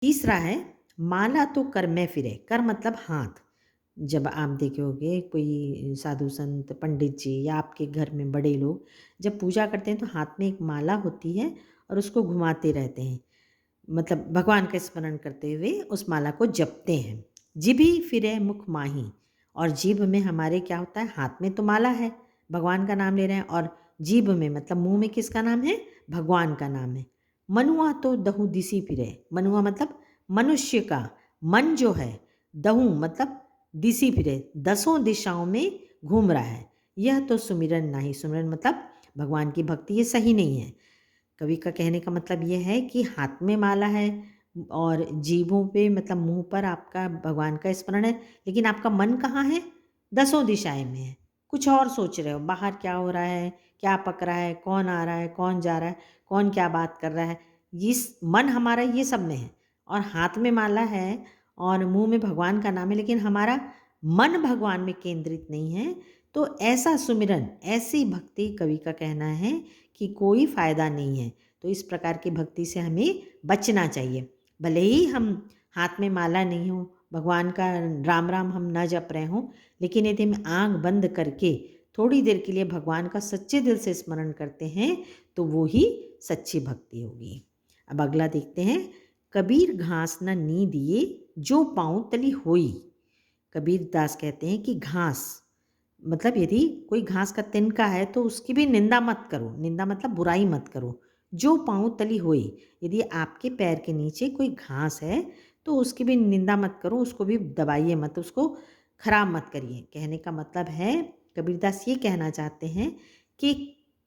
तीसरा है माला तो कर में फिरे। कर मतलब हाथ। जब आप देखे होंगे कोई साधु संत पंडित जी या आपके घर में बड़े लोग जब पूजा करते हैं तो हाथ में एक माला होती है और उसको घुमाते रहते हैं, मतलब भगवान का स्मरण करते हुए उस माला को जपते हैं। जिभी फिरे मुख माही। और जीभ में हमारे क्या होता है, हाथ में तो माला है, भगवान का नाम ले रहे हैं, और जीभ में मतलब मुंह में किसका नाम है, भगवान का नाम है। मनुआ तो दहु दिसी फिरे। मनुआ मतलब मनुष्य का मन जो है, दहु मतलब दिसी फिरे, दसों दिशाओं में घूम रहा है। यह तो सुमिरन नहीं। सुमिरन मतलब भगवान की भक्ति, ये सही नहीं है। कवि का कहने का मतलब ये है कि हाथ में माला है और जीभों पे मतलब मुंह पर आपका भगवान का स्मरण है, लेकिन आपका मन कहाँ है, दसों दिशाएं में है, कुछ और सोच रहे हो, बाहर क्या हो रहा है, क्या पक रहा है, कौन आ रहा है, कौन जा रहा है, कौन क्या बात कर रहा है, इस मन हमारा ये सब में है। और हाथ में माला है और मुंह में भगवान का नाम है, लेकिन हमारा मन भगवान में केंद्रित नहीं है। तो ऐसा सुमिरन, ऐसी भक्ति, कवि का कहना है कि कोई फ़ायदा नहीं है। तो इस प्रकार की भक्ति से हमें बचना चाहिए। भले ही हम हाथ में माला नहीं हो, भगवान का राम राम हम न जप रहे हों, लेकिन यदि हम आँख बंद करके थोड़ी देर के लिए भगवान का सच्चे दिल से स्मरण करते हैं तो वो ही सच्ची भक्ति होगी। अब अगला देखते हैं। कबीर घास न नी दिए जो पाँव तली होई। कबीर दास कहते हैं कि घास मतलब यदि कोई घास का तिनका है तो उसकी भी निंदा मत करो। निंदा मतलब बुराई मत करो। जो पाँव तली होई, यदि आपके पैर के नीचे कोई घास है तो उसकी भी निंदा मत करो, उसको भी दबाइए मत, उसको खराब मत करिए। कहने का मतलब है, कबीरदास ये कहना चाहते हैं कि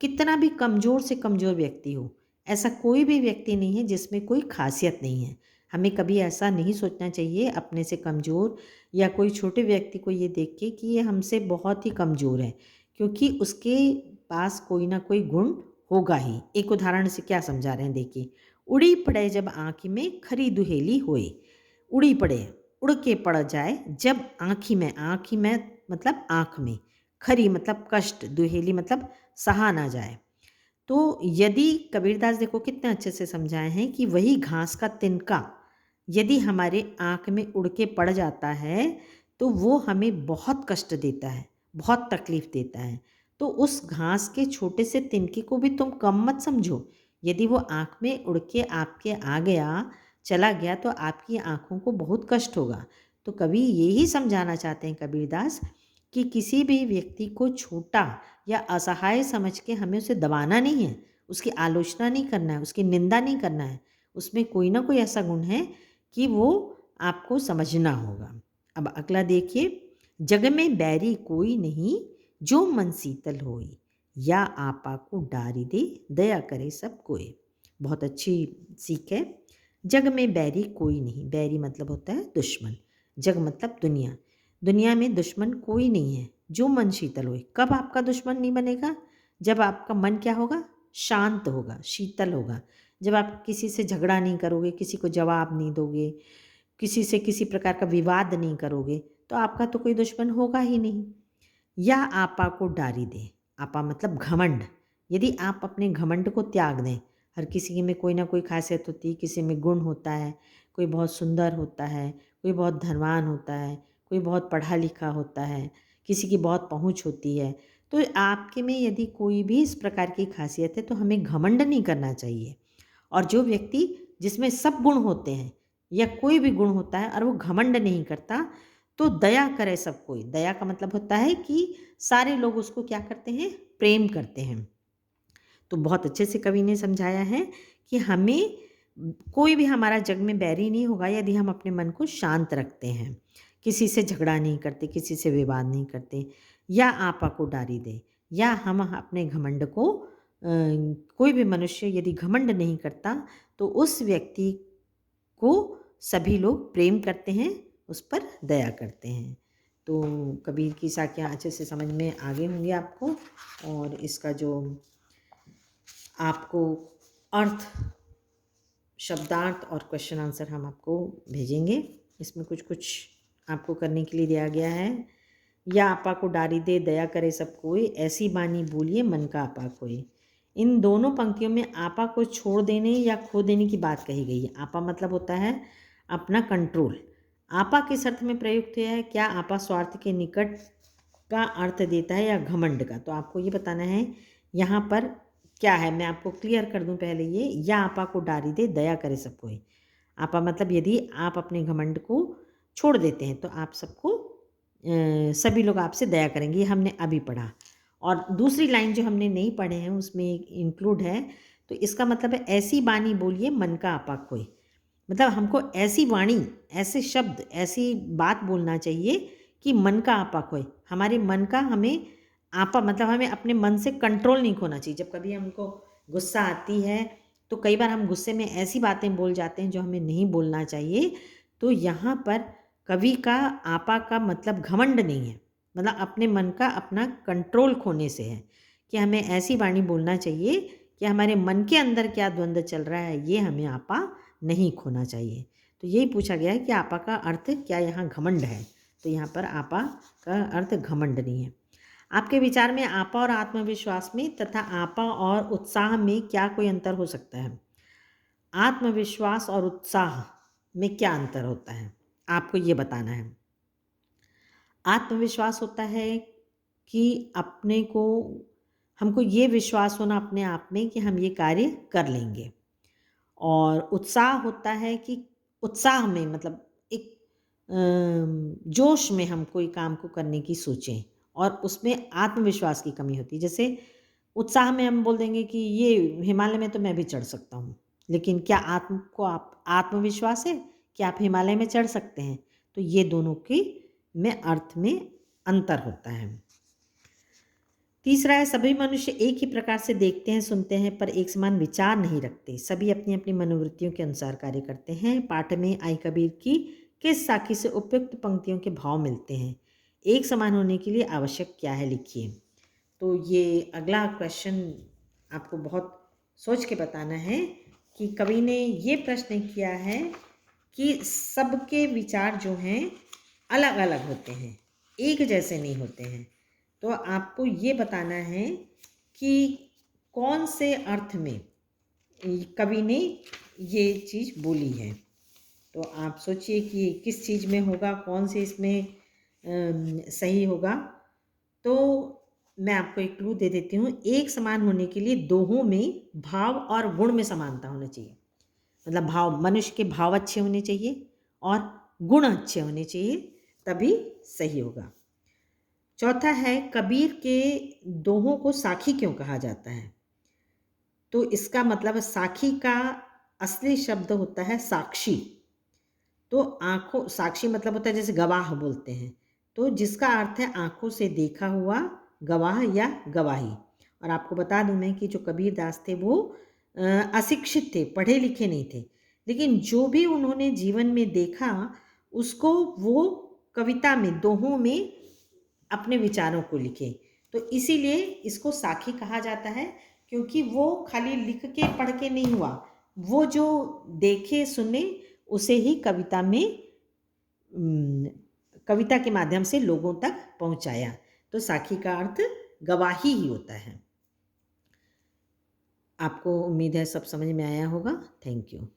कितना भी कमज़ोर से कमज़ोर व्यक्ति हो, ऐसा कोई भी व्यक्ति नहीं है जिसमें कोई खासियत नहीं है। हमें कभी ऐसा नहीं सोचना चाहिए अपने से कमज़ोर या कोई छोटे व्यक्ति को ये देख के कि ये हमसे बहुत ही कमज़ोर है, क्योंकि उसके पास कोई ना कोई गुण होगा ही। एक उदाहरण से क्या समझा रहे हैं देखिए। उड़ी पड़े जब आँखी में खरी दुहेली होए। उड़ी पड़े, उड़ के पड़ जाए जब आँखी में, आँखी में मतलब आँख में, खरी मतलब कष्ट, दुहेली मतलब सहा ना जाए। तो यदि कबीरदास देखो कितने अच्छे से समझाए हैं कि वही घास का तिनका यदि हमारे आँख में उड़ के पड़ जाता है तो वो हमें बहुत कष्ट देता है, बहुत तकलीफ़ देता है। तो उस घास के छोटे से तिनके को भी तुम कम मत समझो। यदि वो आँख में उड़ के आपके आ गया, चला गया तो आपकी आँखों को बहुत कष्ट होगा। तो कवि यही समझाना चाहते हैं कबीरदास कि किसी भी व्यक्ति को छोटा या असहाय समझ के हमें उसे दबाना नहीं है, उसकी आलोचना नहीं करना है, उसकी निंदा नहीं करना है। उसमें कोई ना कोई ऐसा गुण है कि वो आपको समझना होगा। अब अगला देखिए। जग में बैरी कोई नहीं जो मन शीतल होई, या आपा को डारी दे दया करे सब कोई। बहुत अच्छी सीख है। जग में बैरी कोई नहीं, बैरी मतलब होता है दुश्मन, जग मतलब दुनिया, दुनिया में दुश्मन कोई नहीं है जो मन शीतल होए। कब आपका दुश्मन नहीं बनेगा, जब आपका मन क्या होगा, शांत होगा, शीतल होगा। जब आप किसी से झगड़ा नहीं करोगे, किसी को जवाब नहीं दोगे, किसी से किसी प्रकार का विवाद नहीं करोगे, तो आपका तो कोई दुश्मन होगा ही नहीं। या आपा को डारी दें। आपा मतलब घमंड। यदि आप अपने घमंड को त्याग दें, हर किसी में कोई ना कोई खासियत होती है, किसी में गुण होता है, कोई बहुत सुंदर होता है, कोई बहुत धनवान होता है, कोई बहुत पढ़ा लिखा होता है, किसी की बहुत पहुँच होती है। तो आपके में यदि कोई भी इस प्रकार की खासियत है तो हमें घमंड नहीं करना चाहिए। और जो व्यक्ति जिसमें सब गुण होते हैं या कोई भी गुण होता है और वो घमंड नहीं करता, तो दया करे सब कोई। दया का मतलब होता है कि सारे लोग उसको क्या करते हैं, प्रेम करते हैं। तो बहुत अच्छे से कवि ने समझाया है कि हमें कोई भी हमारा जग में बैरी नहीं होगा यदि हम अपने मन को शांत रखते हैं, किसी से झगड़ा नहीं करते, किसी से विवाद नहीं करते, या आपा को डारी दे, या हम अपने घमंड को कोई भी मनुष्य यदि घमंड नहीं करता तो उस व्यक्ति को सभी लोग प्रेम करते हैं, उस पर दया करते हैं। तो कबीर की साखियाँ अच्छे से समझ में आ गई होंगी आपको, और इसका जो आपको अर्थ, शब्दार्थ और क्वेश्चन आंसर हम आपको भेजेंगे। इसमें कुछ कुछ आपको करने के लिए दिया गया है। या आपा को डारी दे दया करे सब कोई, ऐसी बानी बोलिए मन का आपा कोई। इन दोनों पंक्तियों में आपा को छोड़ देने या खो देने की बात कही गई है। आपा मतलब होता है अपना कंट्रोल। आपा किस अर्थ में प्रयुक्त हुआ है? क्या आपा स्वार्थ के निकट का अर्थ देता है या घमंड का? तो आपको ये बताना है यहाँ पर क्या है। मैं आपको क्लियर कर दूँ पहले ये, या आपा को डारी दे दया करे सब कोई। आपा मतलब यदि आप अपने घमंड को छोड़ देते हैं तो आप सबको सभी लोग आपसे दया करेंगे, ये हमने अभी पढ़ा। और दूसरी लाइन जो हमने नहीं पढ़े हैं उसमें इंक्लूड है, तो इसका मतलब है ऐसी बानी बोलिए मन का आपा खोए। मतलब हमको ऐसी वाणी, ऐसे शब्द, ऐसी बात बोलना चाहिए कि मन का आपा खोए। हमारे मन का हमें आपा मतलब हमें अपने मन से कंट्रोल नहीं खोना चाहिए। जब कभी हमको गुस्सा आती है तो कई बार हम गुस्से में ऐसी बातें बोल जाते हैं जो हमें नहीं बोलना चाहिए। तो यहाँ पर कवि का आपा का मतलब घमंड नहीं है, मतलब अपने मन का अपना कंट्रोल खोने से है कि हमें ऐसी वाणी बोलना चाहिए कि हमारे मन के अंदर क्या द्वंद्व चल रहा है ये हमें आपा नहीं खोना चाहिए। तो यही पूछा गया है कि आपा का अर्थ क्या यहाँ घमंड है? तो यहाँ पर आपा का अर्थ घमंड नहीं है। आपके विचार में आपा और आत्मविश्वास में तथा आपा और उत्साह में क्या कोई अंतर हो सकता है? आत्मविश्वास और उत्साह में क्या अंतर होता है? आपको ये बताना है। आत्मविश्वास होता है कि अपने को हमको ये विश्वास होना अपने आप में कि हम ये कार्य कर लेंगे। और उत्साह होता है कि उत्साह में मतलब एक जोश में हम कोई काम को करने की सोचें और उसमें आत्मविश्वास की कमी होती है। जैसे उत्साह में हम बोल देंगे कि ये हिमालय में तो मैं भी चढ़ सकता हूँ, लेकिन क्या आप आत्मविश्वास है कि आप हिमालय में चढ़ सकते हैं? तो ये दोनों की में अर्थ में अंतर होता है। तीसरा है सभी मनुष्य एक ही प्रकार से देखते हैं, सुनते हैं, पर एक समान विचार नहीं रखते। सभी अपनी अपनी मनोवृत्तियों के अनुसार कार्य करते हैं। पाठ में आई कबीर की किस साखी से उपयुक्त पंक्तियों के भाव मिलते हैं? एक समान होने के लिए आवश्यक क्या है, लिखिए। तो ये अगला क्वेश्चन आपको बहुत सोच के बताना है कि कवि ने ये प्रश्न किया है कि सबके विचार जो हैं अलग अलग होते हैं, एक जैसे नहीं होते हैं। तो आपको ये बताना है कि कौन से अर्थ में कवि ने ये चीज़ बोली है। तो आप सोचिए कि किस चीज़ में होगा, कौन से इसमें सही होगा। तो मैं आपको एक क्लू दे देती हूँ। एक समान होने के लिए दोहों में भाव और गुण में समानता होनी चाहिए। मतलब भाव, मनुष्य के भाव अच्छे होने चाहिए और गुण अच्छे होने चाहिए, तभी सही होगा। चौथा है कबीर के दोहों को साखी क्यों कहा जाता है? तो इसका मतलब साखी का असली शब्द होता है साक्षी। तो आँखों, साक्षी मतलब होता है जैसे गवाह बोलते हैं, तो जिसका अर्थ है आँखों से देखा हुआ गवाह या गवाही। और आपको बता दूं मैं कि जो कबीर दास थे वो अशिक्षित थे, पढ़े लिखे नहीं थे, लेकिन जो भी उन्होंने जीवन में देखा उसको वो कविता में, दोहों में अपने विचारों को लिखे। तो इसीलिए इसको साखी कहा जाता है, क्योंकि वो खाली लिख के पढ़ के नहीं हुआ, वो जो देखे सुने उसे ही कविता में कविता के माध्यम से लोगों तक पहुंचाया। तो साखी का अर्थ गवाही ही होता है। आपको उम्मीद है सब समझ में आया होगा। Thank you.